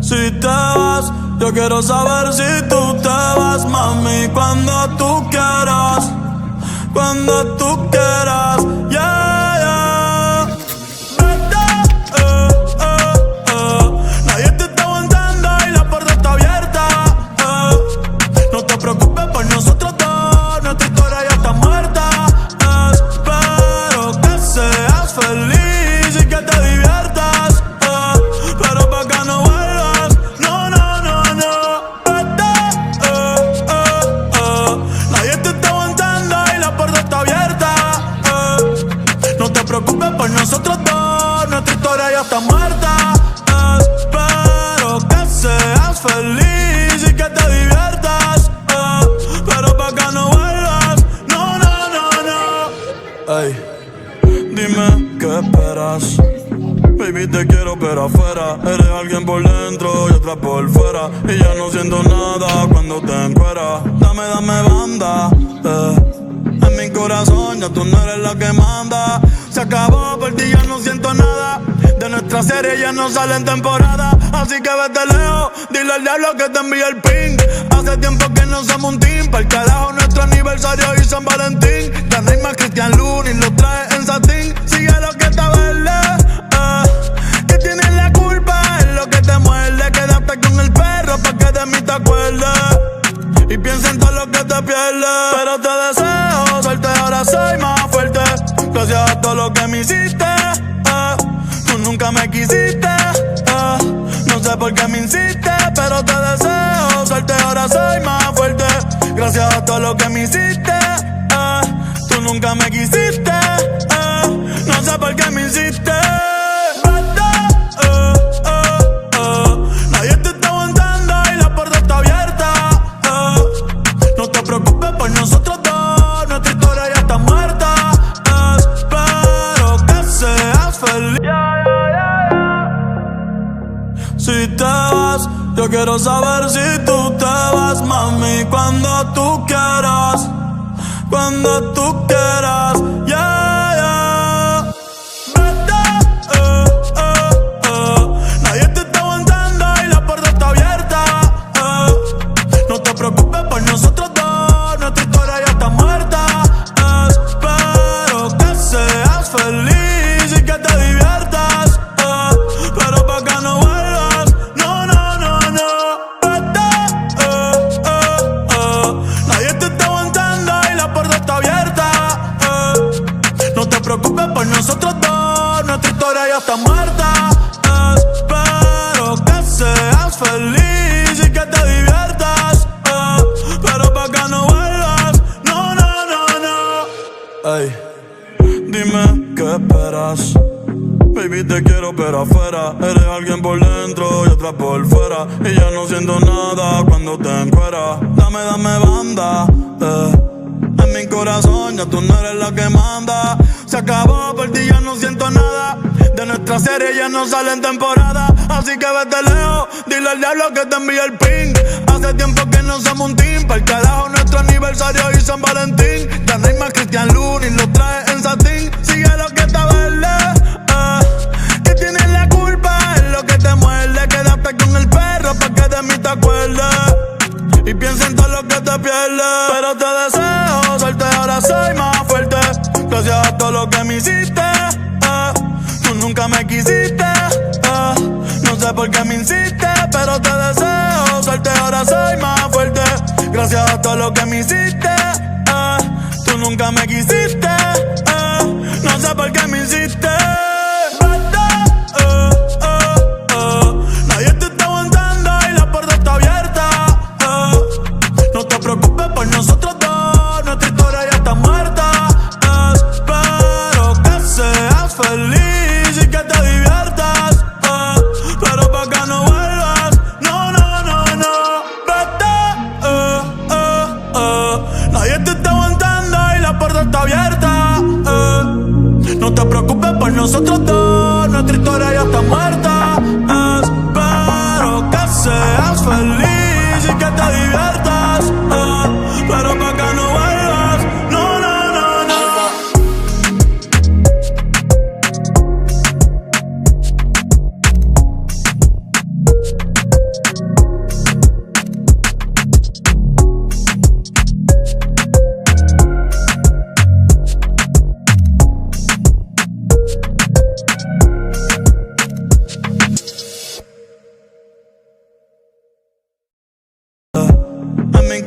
Si te vas, yo quiero saber si tú te vas, mami, cuando tú quieras. Cuando tú quieras, yeah, yeah. Nadie te está aguantando y la puerta está abierta. No te preocupes por nosotros dos, nuestra historia ya está muerta. Espero que seas feliz y que te diviertas. Pero pa' que no vuelvas, no, no, no, no. Nadie te está aguantando y la puerta está abierta. No te preocupes por nosotros dos, nuestra historia ya está muerta. Espero que seas feliz y que te diviertas. Pero pa' que no vuelvas, no, no, no, no. Ey, dime qué esperas. Baby, te quiero pero afuera. Eres alguien por dentro y otra por fuera. Y ya no siento nada cuando te encueras. Dame, dame banda, en mi corazón ya tú no eres la que manda. Se acabó, por ti ya no siento nada. De nuestra serie ya no sale en temporada. Así que vete lejos, dile al diablo que te envíe el ping. Hace tiempo que no somos un team. Pa'l carajo nuestro aniversario y San Valentín. Ya no hay más Cristian Lunis, lo trae en satín. Sigue lo que está verde. Que tienes la culpa, es lo que te muerde. Quédate con el perro pa' que de mí te acuerdes. Y piensa en todo lo que te pierdes. Pero te deseo suerte, ahora soy más fuerte. Gracias a todo lo que me hiciste. Tú nunca me quisiste. No sé por qué me insistes, pero te deseo suerte, ahora soy más fuerte. Gracias a todo lo que me hiciste. Tú nunca me quisiste. No sé por qué me insistes. Nadie te está aguantando y la puerta está abierta. No te preocupes por nosotros dos, nuestra historia ya está muerta. Espero que seas feliz. Si te vas, yo quiero saber si tú te vas, mami, cuando tú quieras. Cuando tú quieras, yeah, yeah. Nadie te está aguantando y la puerta está abierta. No te preocupes por nosotros dos, nuestra historia ya está muerta. Espero que seas feliz y que te diviertas. Pero pa' que no vuelvas, no, no, no, no. Nadie te está aguantando y la puerta está abierta. No te preocupes por nosotros dos, nuestra historia ya está muerta. Espero que seas feliz y que te diviertas. Pero pa' que no vuelvas, no, no, no, no. Ey, dime qué esperas. Baby, te quiero pero afuera. Eres alguien por dentro y otra por fuera. Y ya no siento nada cuando te encueras. Dame, dame banda, en mi corazón ya tú no eres la que manda. Se acabó, por ti ya no siento nada. De nuestra serie ya no sale en temporada. Así que vete lejos, dile al diablo que te envíe el ping. Hace tiempo que no somos un team. Pa'l carajo nuestro aniversario y San Valentín. Ya no hay más Cristian Lunis, lo trae en satín. Sigue lo que está verde. Que tienes la culpa, es lo que te muerde. Quédate con el perro pa' que de mí te acuerdes. Y piensa en todo lo que te pierdes. Pero te deseo suerte, ahora soy más fuerte. Gracias a todo lo que me hiciste. Tú nunca me quisiste. No sé por qué me insistes, pero te deseo suerte, ahora soy más fuerte. Gracias a todo lo que me hiciste. Tú nunca me quisiste. No sé por qué me insistes. Nadie te está aguantando y la puerta está abierta. No te preocupes por nosotros dos, nuestra historia ya está muerta. Espero que seas feliz y que te diviertas. Pero pa' que no vuelvas, no, no, no, no. Nadie te está aguantando y la puerta está abierta. No te preocupes por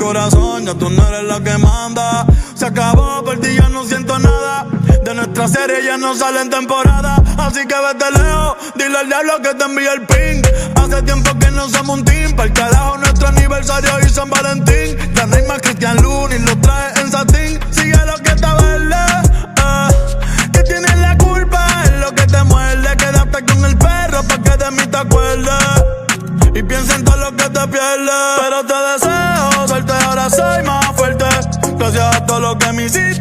corazón, ya tú no eres la que manda. Se acabó, por ti ya no siento nada. De nuestra serie ya no sale en temporada. Así que vete lejos, dile al diablo que te envíe el ping. Hace tiempo que no somos un team. Pa'l carajo nuestro aniversario y San Valentín. Ya no hay más Cristian Luna y lo trae en satín. Sigue lo que está verde, que tienes la culpa, es lo que te muerde. Quédate con el perro pa' que de mí te acuerdes. Y piensa en todo lo que te pierdes. Pero te deseo suerte, ahora soy más fuerte. Gracias a todo lo que me hiciste.